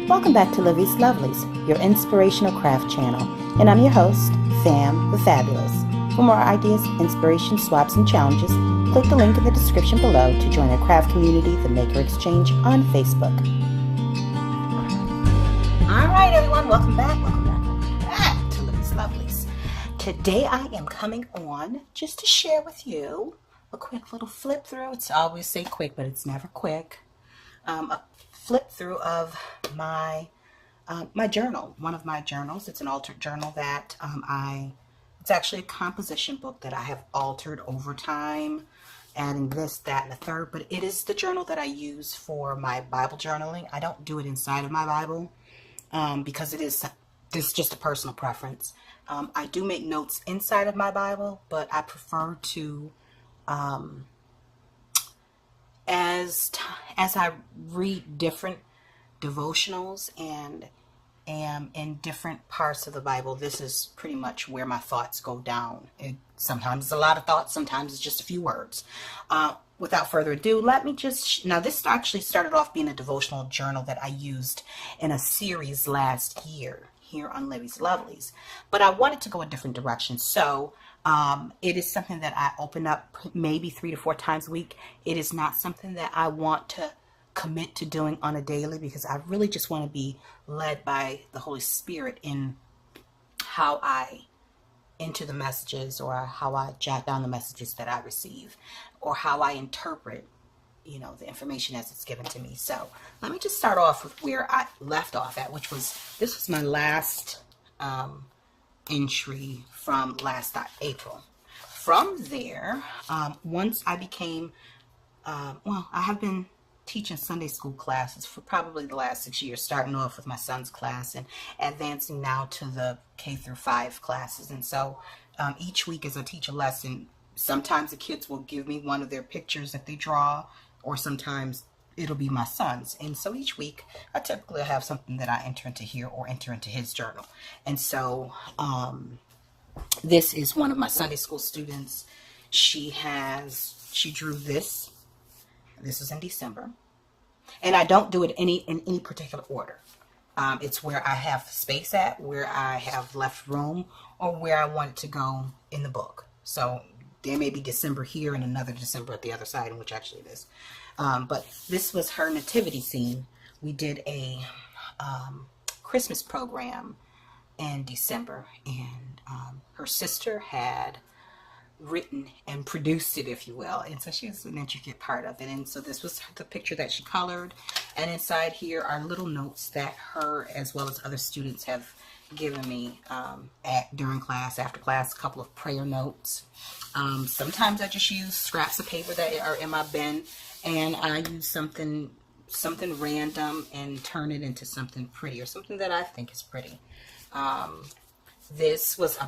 Welcome back to Lovelies, your inspirational craft channel. And I'm your host, Fam the Fabulous. For more ideas, inspiration, swaps, and challenges, click the link in the description below to join our craft community, the Maker Exchange, on Facebook. All right, everyone, welcome back to Lovelies. Today I am coming on just to share with you a quick little flip through. It's always say quick, but it's never quick. A flip through of my journal, one of my journals. It's an altered journal that it's actually a composition book that I have altered over time, adding this, that, and the third, but it is the journal that I use for my Bible journaling. I don't do it inside of my Bible because this is just a personal preference. I do make notes inside of my Bible, but I prefer to as I read different devotionals and am in different parts of the Bible, this is pretty much where my thoughts go down. Sometimes it's a lot of thoughts, sometimes it's just a few words. Without further ado, let me just, now this actually started off being a devotional journal that I used in a series last year here on Lovelies, but I wanted to go a different direction. So it is something that I open up maybe 3 to 4 times a week. It is not something that I want to commit to doing on a daily, because I really just want to be led by the Holy Spirit in how I enter the messages, or how I jot down the messages that I receive, or how I interpret, the information as it's given to me. So let me just start off with where I left off at, this was my last entry from last April. From there, once I became, I have been teaching Sunday school classes for probably the last 6 years, starting off with my son's class and advancing now to the K through 5 classes. And so each week as I teach a lesson, sometimes the kids will give me one of their pictures that they draw, or sometimes it'll be my son's. And so each week I typically have something that I enter into here or enter into his journal. And so this is one of my Sunday school students. She drew this. This is in December, and I don't do it in any particular order. It's where I have space at, where I have left room, or where I want it to go in the book. So there may be December here and another December at the other side, which actually it is. But this was her nativity scene. We did a Christmas program in December, and her sister had written and produced it, if you will, and so she was an intricate part of it. And so this was the picture that she colored, and inside here are little notes that her as well as other students have given me during class, after class, a couple of prayer notes. Sometimes I just use scraps of paper that are in my bin, and I use something random and turn it into something pretty, or something that I think is pretty. This was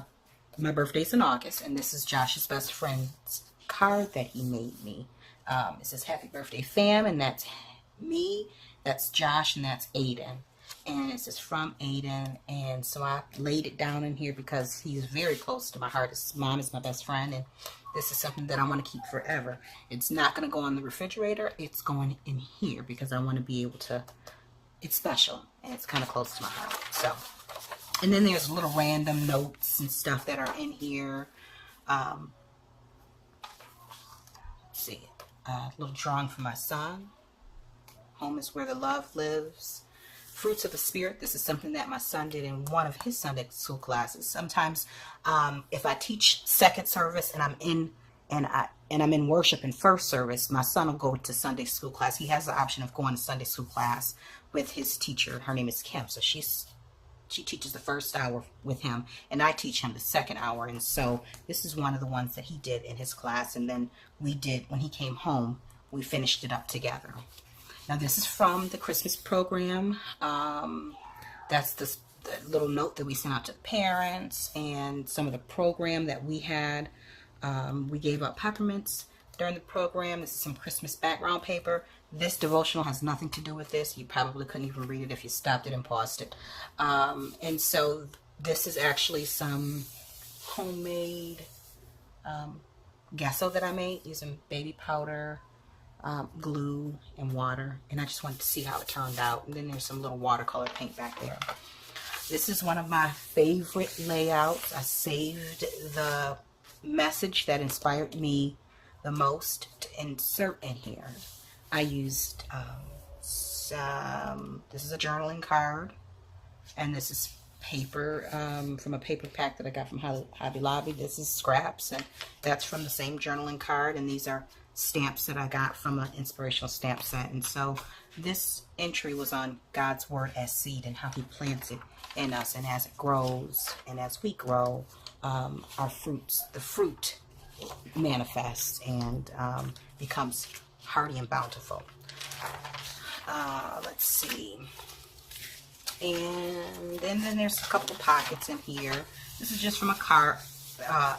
my birthday's in August, and this is Josh's best friend's card that he made me. It says, "Happy birthday, fam," and that's me, that's Josh, and that's Aiden. And it says, "From Aiden." And so I laid it down in here because he's very close to my heart. His mom is my best friend, and this is something that I want to keep forever. It's not going to go on the refrigerator. It's going in here because I want to be able to, it's special, and it's kind of close to my heart. So, and then there's little random notes and stuff that are in here. Let's see. A little drawing for my son. Home is where the love lives. Fruits of the Spirit. This is something that my son did in one of his Sunday school classes. Sometimes if I teach second service and I'm in worship in first service, my son will go to Sunday school class. He has the option of going to Sunday school class with his teacher. Her name is Kim. So she teaches the first hour with him, and I teach him the second hour. And so this is one of the ones that he did in his class, and then we did, when he came home, we finished it up together. Now this is from the Christmas program. That's the little note that we sent out to the parents, and some of the program that we had. We gave out peppermints during the program. This is some Christmas background paper. This devotional has nothing to do with this. You probably couldn't even read it if you stopped it and paused it. And so this is actually some homemade gesso that I made using baby powder glue and water, and I just wanted to see how it turned out. And then there's some little watercolor paint back there. This is one of my favorite layouts. I saved the message that inspired me the most to insert in here. I used this is a journaling card, and this is paper from a paper pack that I got from Hobby Lobby. This is scraps, and that's from the same journaling card, and these are stamps that I got from an inspirational stamp set. And so this entry was on God's word as seed and how he plants it in us, and as it grows and as we grow, the fruit manifests and becomes hearty and bountiful. Let's see. And then there's a couple of pockets in here. This is just from a card,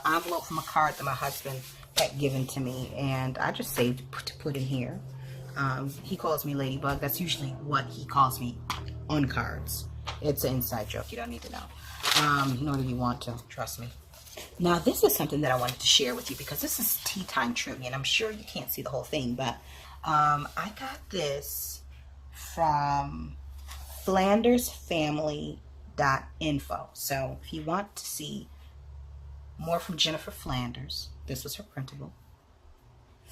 envelope from a card that my husband had given to me, and I just saved it to put in here. He calls me Ladybug. That's usually what he calls me on cards. It's an inside joke. You don't need to know. Nor do you want to. Trust me. Now, this is something that I wanted to share with you because this is tea time trivia, and I'm sure you can't see the whole thing, but I got this from FlandersFamily.info. So if you want to see more from Jennifer Flanders, this was her printable,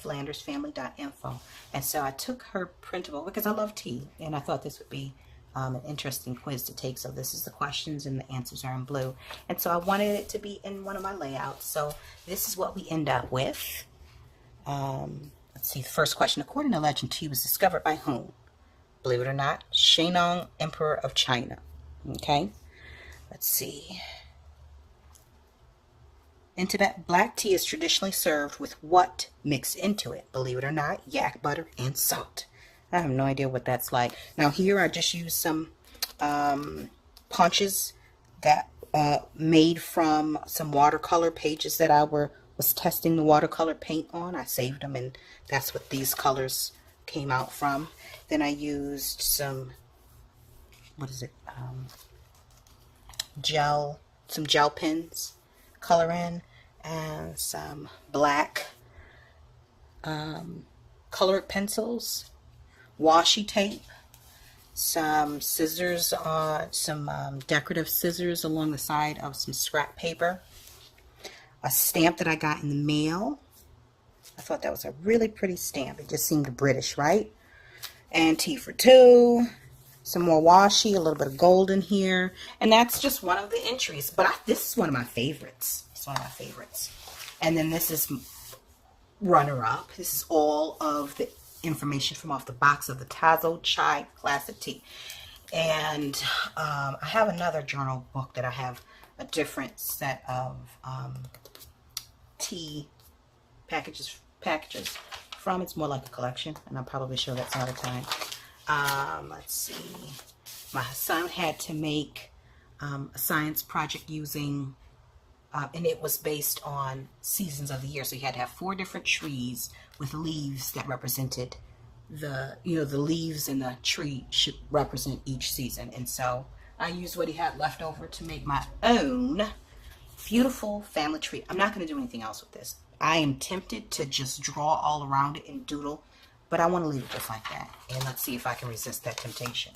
FlandersFamily.info. And so I took her printable because I love tea, and I thought this would be an interesting quiz to take. So this is the questions, and the answers are in blue. And so I wanted it to be in one of my layouts. So this is what we end up with. Let's see, the first question. According to legend, tea was discovered by whom? Believe it or not, Shennong, Emperor of China. Okay, let's see. In Tibet, black tea is traditionally served with what mixed into it? Believe it or not, yak butter and salt. I have no idea what that's like. Now here I just used some punches that made from some watercolor pages that I was testing the watercolor paint on. I saved them, and that's what these colors came out from. Then I used some, what is it, some gel pens, color in, and some black colored pencils, washi tape, some scissors, some decorative scissors along the side of some scrap paper, a stamp that I got in the mail. I thought that was a really pretty stamp. It just seemed British, right? And tea for two, some more washi, a little bit of gold in here, and that's just one of the entries. But this is one of my favorites. It's one of my favorites. And then this is runner-up. This is all of the information from off the box of the Tazo Chai Classic Tea. And I have another journal book that I have a different set of tea packages from. It's more like a collection, and I'll probably show that some other time. Let's see. My son had to make a science project using, and it was based on seasons of the year. So he had to have 4 different trees with leaves that represented the leaves in the tree should represent each season. And so I used what he had left over to make my own beautiful family tree. I'm not going to do anything else with this. I am tempted to just draw all around it and doodle, but I want to leave it just like that. And let's see if I can resist that temptation.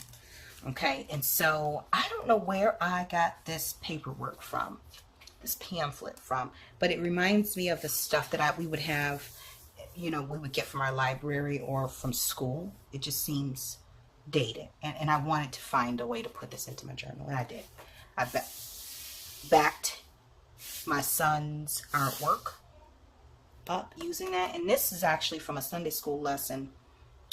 Okay, and so I don't know where I got this paperwork from, this pamphlet from, but it reminds me of the stuff that we would have, we would get from our library or from school. It just seems dated. And I wanted to find a way to put this into my journal, and I did. I backed my son's artwork up using that, and this is actually from a Sunday school lesson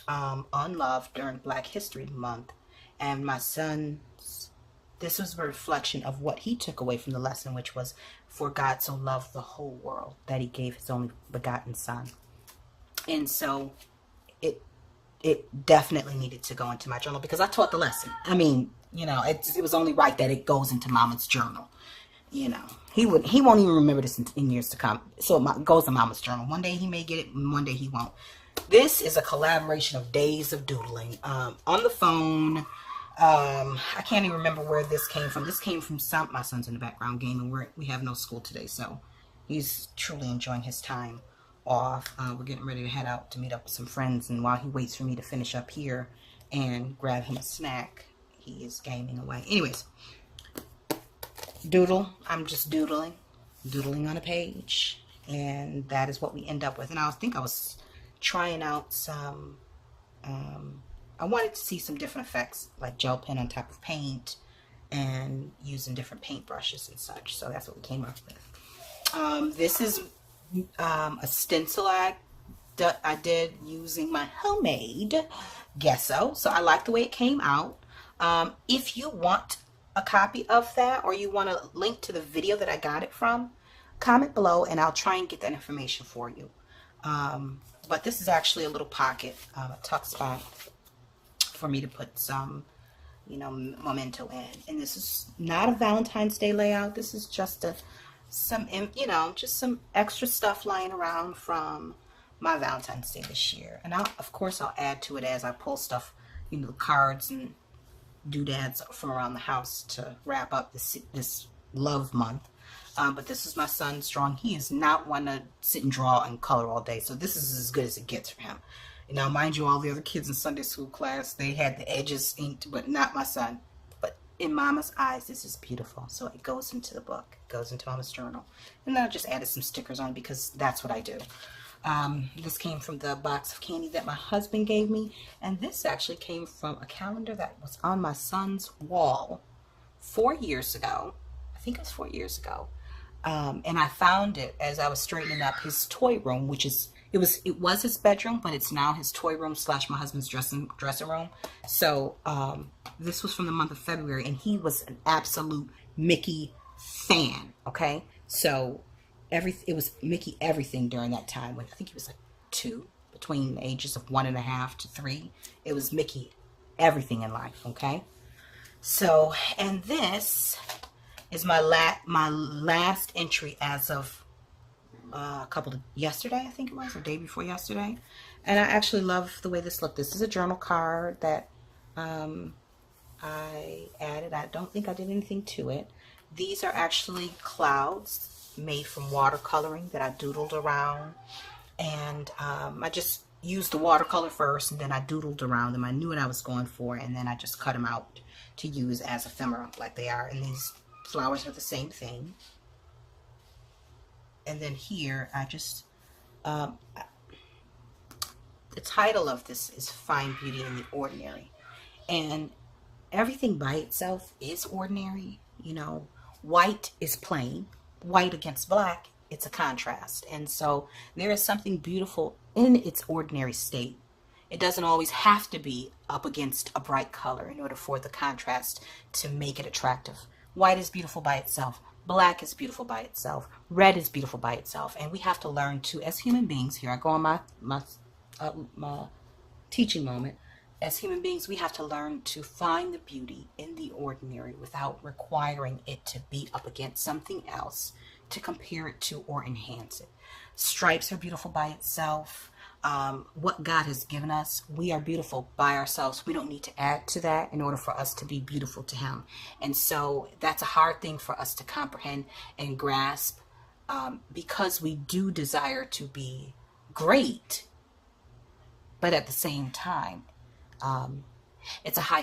on love during Black History Month. And my son's, this was a reflection of what he took away from the lesson, which was, for God so loved the whole world that he gave his only begotten son. And so it definitely needed to go into my journal because I taught the lesson. I mean, it was only right that it goes into Mama's journal. He won't even remember this in years to come. So it goes in Mama's journal. One day he may get it, and one day he won't. This is a collaboration of days of doodling on the phone. I can't even remember where this came from. This came from my son's in the background gaming. We have no school today, so he's truly enjoying his time off. We're getting ready to head out to meet up with some friends, and while he waits for me to finish up here and grab him a snack, he is gaming away. Anyways, doodle. I'm just doodling on a page, and that is what we end up with. And I think I was trying out some, I wanted to see some different effects, like gel pen on top of paint and using different paint brushes and such. So that's what we came up with. This is a stencil I did using my homemade gesso. So I like the way it came out. If you want a copy of that, or you want a link to the video that I got it from, comment below and I'll try and get that information for you. But this is actually a little pocket, a tuck spot for me to put some, you know, memento in. And this is not a Valentine's Day layout. This is just some extra stuff lying around from my Valentine's Day this year. And of course I'll add to it as I pull stuff, you know, cards and doodads from around the house to wrap up this love month. But this is my son's drawing. He is not one to sit and draw and color all day, so this is as good as it gets for him. You know, mind you, all the other kids in Sunday school class, they had the edges inked, but not my son. But in Mama's eyes, this is beautiful. So it goes into the book, it goes into Mama's journal. And then I just added some stickers on because that's what I do. This came from the box of candy that my husband gave me, and this actually came from a calendar that was on my son's wall 4 years ago. I think it was 4 years ago. And I found it as I was straightening up his toy room, which is, it was his bedroom, but it's now his toy room / my husband's dressing room. So this was from the month of February, and he was an absolute Mickey fan. Okay, so it was Mickey everything during that time. When I think he was like 2, between the ages of 1.5 to 3. It was Mickey everything in life. Okay, so, and this is my last entry as of yesterday, I think it was, or day before yesterday. And I actually love the way this looked. This is a journal card that I added. I don't think I did anything to it. These are actually clouds made from watercoloring that I doodled around. And I just used the watercolor first, and then I doodled around them. I knew what I was going for, and then I just cut them out to use as ephemera like they are. And these flowers are the same thing. And then here I just the title of this is Find Beauty in the Ordinary, and everything by itself is ordinary. You know, white is plain, white against black, it's a contrast. And so there is something beautiful in its ordinary state. It doesn't always have to be up against a bright color in order for the contrast to make it attractive. White is beautiful by itself. Black is beautiful by itself. Red is beautiful by itself. And we have to learn to, as human beings, here I go on my teaching moment. As human beings, we have to learn to find the beauty in the ordinary without requiring it to be up against something else to compare it to or enhance it. Stripes are beautiful by itself. What God has given us, we are beautiful by ourselves. We don't need to add to that in order for us to be beautiful to Him. And so that's a hard thing for us to comprehend and grasp, because we do desire to be great, but at the same time, it's a high,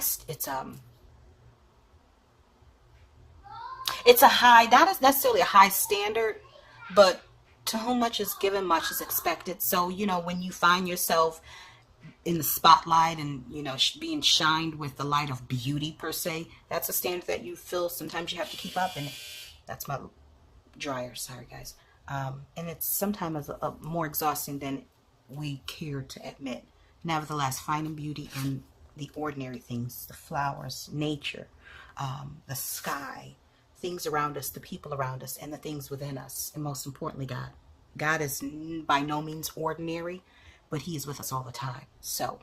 not necessarily a high standard, but to whom much is given, much is expected. So, you know, when you find yourself in the spotlight and, you know, being shined with the light of beauty per se, that's a standard that you feel sometimes you have to keep up. And that's my dryer, sorry guys. And it's sometimes more exhausting than we care to admit. Nevertheless, finding beauty in the ordinary things, the flowers, nature, the sky, things around us, the people around us, and the things within us, and most importantly, God. God is by no means ordinary, but He is with us all the time. So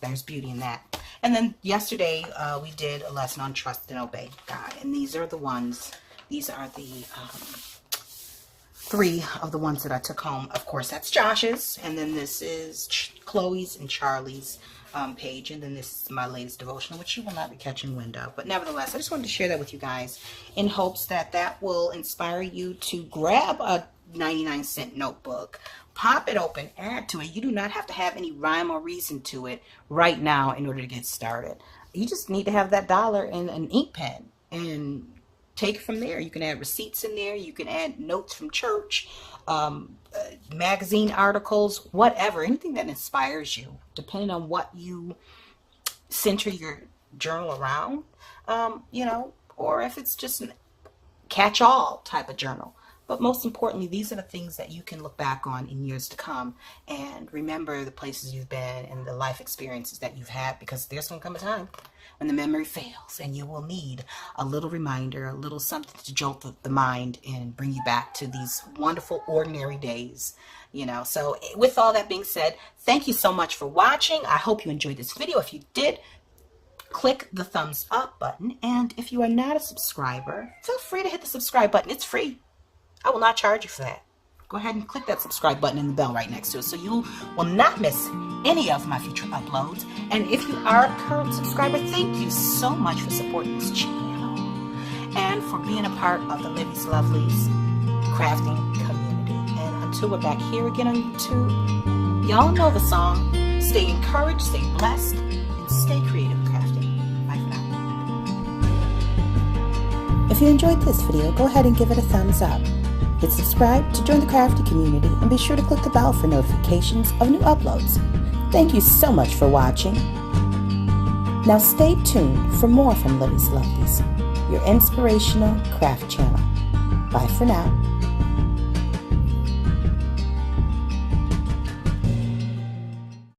there's beauty in that. And then yesterday we did a lesson on trust and obey God, and these are the ones. These are the 3 of the ones that I took home. Of course, that's Josh's, and then this is Chloe's and Charlie's page, and then this is my latest devotional, which you will not be catching wind of. But nevertheless, I just wanted to share that with you guys in hopes that that will inspire you to grab a 99-cent notebook. Pop it open, add to it. You do not have to have any rhyme or reason to it right now in order to get started. You just need to have that dollar and an ink pen and take it from there. You can add receipts in there. You can add notes from church, magazine articles, whatever, anything that inspires you, depending on what you center your journal around, or if it's just a catch-all type of journal. But most importantly, these are the things that you can look back on in years to come and remember the places you've been and the life experiences that you've had, because there's going to come a time when the memory fails and you will need a little reminder, a little something to jolt the mind and bring you back to these wonderful, ordinary days. So with all that being said, thank you so much for watching. I hope you enjoyed this video. If you did, click the thumbs up button. And if you are not a subscriber, feel free to hit the subscribe button. It's free. I will not charge you for that. Go ahead and click that subscribe button and the bell right next to it so you will not miss any of my future uploads. And if you are a current subscriber, thank you so much for supporting this channel and for being a part of the Lovelies crafting community. And until we're back here again on YouTube, y'all know the song. Stay encouraged, stay blessed, and stay creative crafting. Bye for now. If you enjoyed this video, go ahead and give it a thumbs up. Hit subscribe to join the crafty community and be sure to click the bell for notifications of new uploads. Thank you so much for watching. Now stay tuned for more from Livie's Lovelies, your inspirational craft channel. Bye for now.